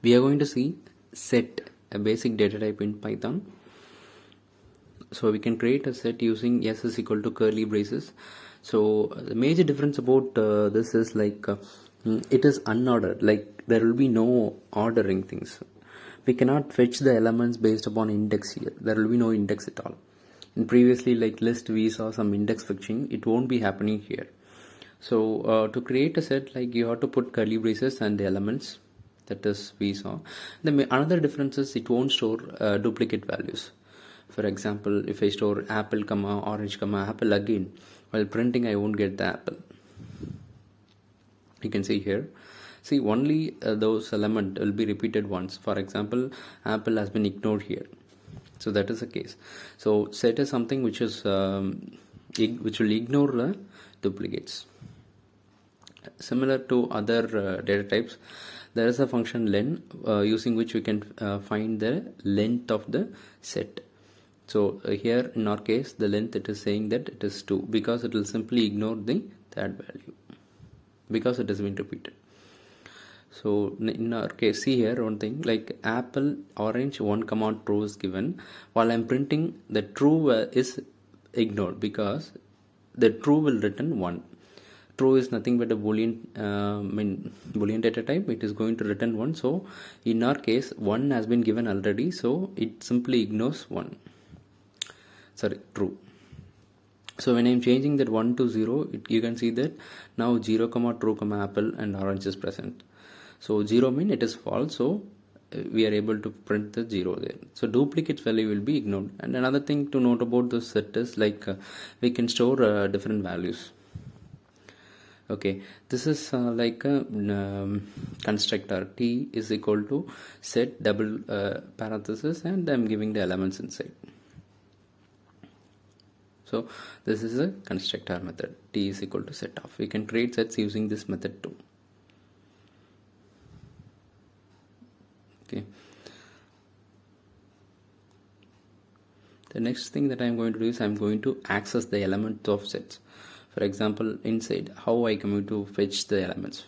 We are going to see set, a basic data type in Python. So we can create a set using s is equal to curly braces. So the major difference about this is it is unordered, like there will be no ordering things. We cannot fetch the elements based upon index here. There will be no index at all. And previously, like list, we saw some index fetching. It won't be happening here. So to create a set, like you have to put curly braces and the elements, that is we saw. Another difference is it won't store duplicate values. For example, if I store apple comma orange comma apple again, while printing I won't get the apple. You can see here. See, only those element will be repeated once. For example, apple has been ignored here. So that is the case. So set is something which is which will ignore the duplicates. Similar to other data types, there is a function len using which we can find the length of the set. So here in our case, the length, it is saying that it is 2 because it will simply ignore the third value because it has been repeated. So in our case, see here one thing, like apple orange 1 comma true is given, while I'm printing the true is ignored because the true will return 1. True is nothing but a boolean boolean data type. It is going to return 1. So in our case, 1 has been given already, so it simply ignores 1. Sorry, true. So when I'm changing that 1 to 0, you can see that now 0 comma true comma apple and orange is present. So 0 means it is false, so we are able to print the 0 there. So duplicate value will be ignored. And another thing to note about this set is we can store different values. Okay, this is like a constructor. T is equal to set double parenthesis, and I'm giving the elements inside. So this is a constructor method. T is equal to set of. We can create sets using this method too. Okay. The next thing that I'm going to do is I'm going to access the elements of sets. For example, inside, how I come to fetch the elements.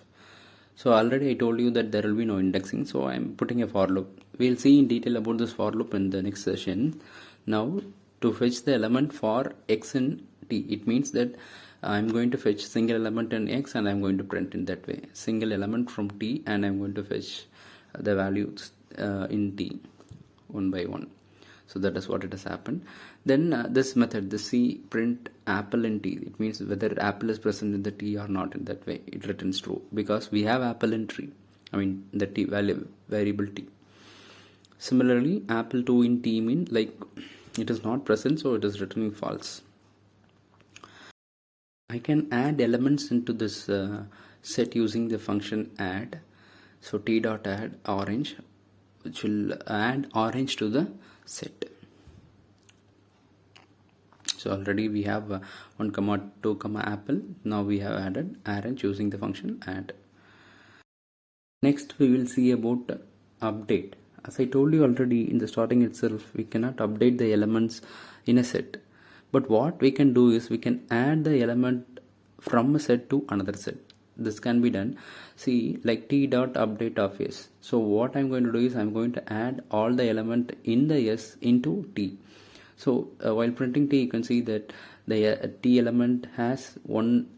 So already I told you that there will be no indexing, so I'm putting a for loop. We'll see in detail about this for loop in the next session. Now, to fetch the element for x in t, it means that I'm going to fetch single element in x and I'm going to print in that way. Single element from t and I'm going to fetch the values in t one by one. So that is what it has happened. Then this method, the C print apple in T, it means whether apple is present in the T or not. In that way it returns true because we have apple in tree, the T variable T. Similarly, apple 2 in T mean like it is not present, so it is returning false. I can add elements into this set using the function add. So T dot add orange, which will add orange to the set. So already we have 1 comma 2 comma apple. Now we have added orange using the function add. Next we will see about update. As I told you already in the starting itself, we cannot update the elements in a set. But what we can do is we can add the element from a set to another set. This can be done. See, like t dot update of s. So what I'm going to do is I'm going to add all the element in the s into t. So while printing t, you can see that the t element has one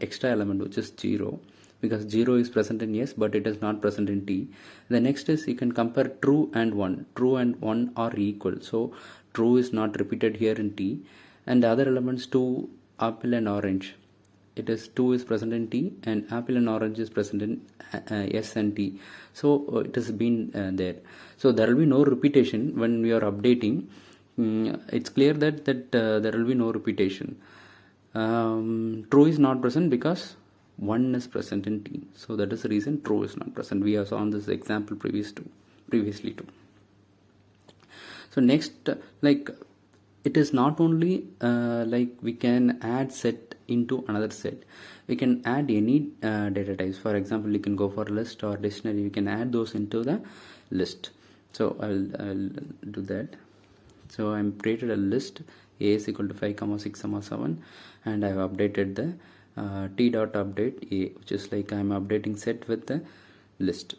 extra element, which is 0, because 0 is present in s but it is not present in t. The next is you can compare true and 1. True and 1 are equal, so true is not repeated here in t, and the other elements 2, apple and orange, it is 2 is present in t and apple and orange is present in s and t. So it has been there. So there will be no repetition when we are updating. It's clear that there will be no repetition. True is not present because 1 is present in t. So that is the reason true is not present. We have saw this example previously too. So next, it is not only we can add set into another set. We can add any data types. For example, you can go for list or dictionary. You can add those into the list. So I'll do that. So I'm created a list a is equal to 5 6 7, and I have updated the t dot update a, which is like I'm updating set with the list.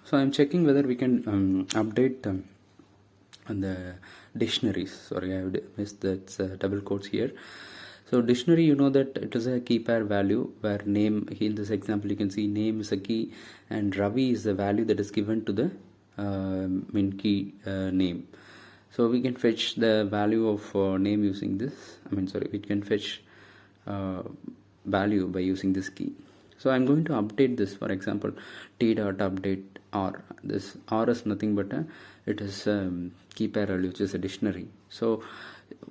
So I'm checking whether we can update the dictionaries. Sorry, I have missed that double quotes here. So dictionary, you know that it is a key pair value where name, in this example you can see name is a key and Ravi is the value that is given to the main key name. So we can fetch the value of name using this, we can fetch value by using this key. So I'm going to update this. For example, t dot update r. This r is nothing but it is key pair value, which is a dictionary. So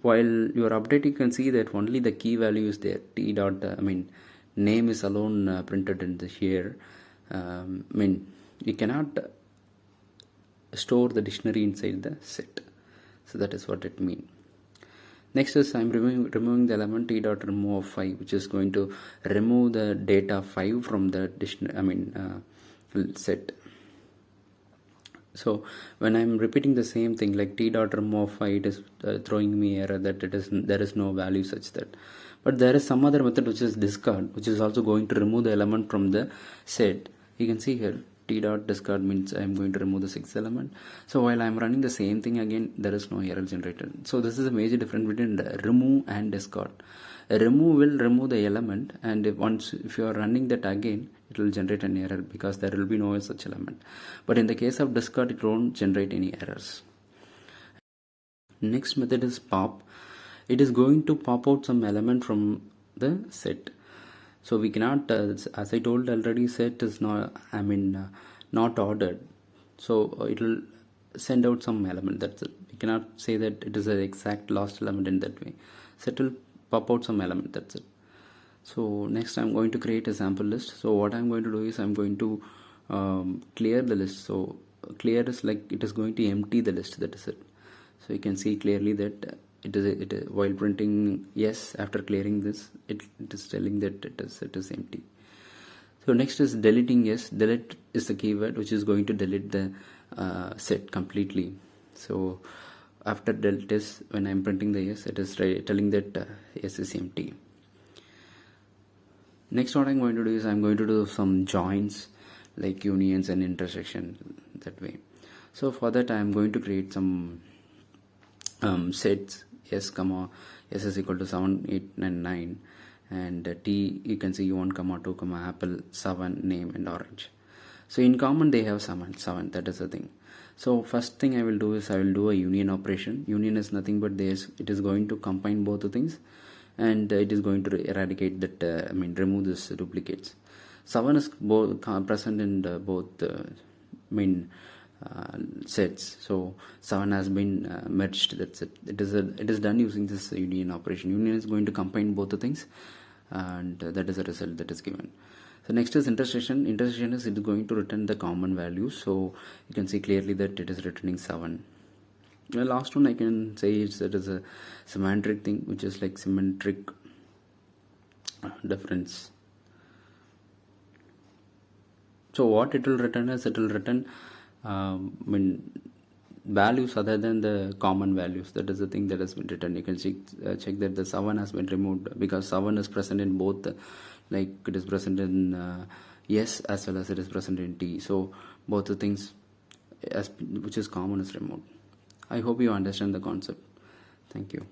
while you are updating, you can see that only the key value is there. T dot name is alone printed in the here. You cannot store the dictionary inside the set. So that is what it means. Next is I'm removing the element t dot remove of 5, which is going to remove the data 5 from the dictionary, set. So when I'm repeating the same thing like t dot remove of 5, it is throwing me error that there is no value such that. But there is some other method which is discard, which is also going to remove the element from the set. You can see here t dot discard means I am going to remove the 6th element. So while I am running the same thing again, there is no error generated. So this is a major difference between remove and discard. A remove will remove the element, and if you are running that again, it will generate an error because there will be no such element. But in the case of discard, it won't generate any errors. Next method is pop. It is going to pop out some element from the set. So we cannot, as I told already, set is not, not ordered. So it will send out some element. That's it. We cannot say that it is an exact lost element in that way. Set will pop out some element. That's it. So next I'm going to create a sample list. So what I'm going to do is I'm going to clear the list. So clear is like it is going to empty the list. That is it. So you can see clearly that it is while printing yes after clearing this, it is telling that it is empty. So next is deleting yes. Delete is the keyword which is going to delete the set completely. So after delete is, when I'm printing the yes, it is telling that yes is empty. Next what I'm going to do is I'm going to do some joins like unions and intersection that way. So for that I'm going to create some sets s comma s is equal to 7 8 and 9, and t you can see 1 comma 2 comma apple 7 name and orange. So in common they have 7, that is the thing. So first thing I will do is I will do a union operation. Union is nothing but it is going to combine both the things, and it is going to eradicate that remove this duplicates. 7 is present in both sets, so 7 has been merged. That's it. It is done using this union operation. Union is going to combine both the things, and that is the result that is given. So next is intercession. Intercession is it is going to return the common value. So you can see clearly that it is returning 7. The last one I can say is that is a symmetric thing, which is like symmetric difference. So what it will return is it will return values other than the common values. That is the thing that has been written. You can check that the 7 has been removed because 7 is present in both, like it is present in yes as well as it is present in t. So both the things which is common is removed. I hope you understand the concept. Thank you.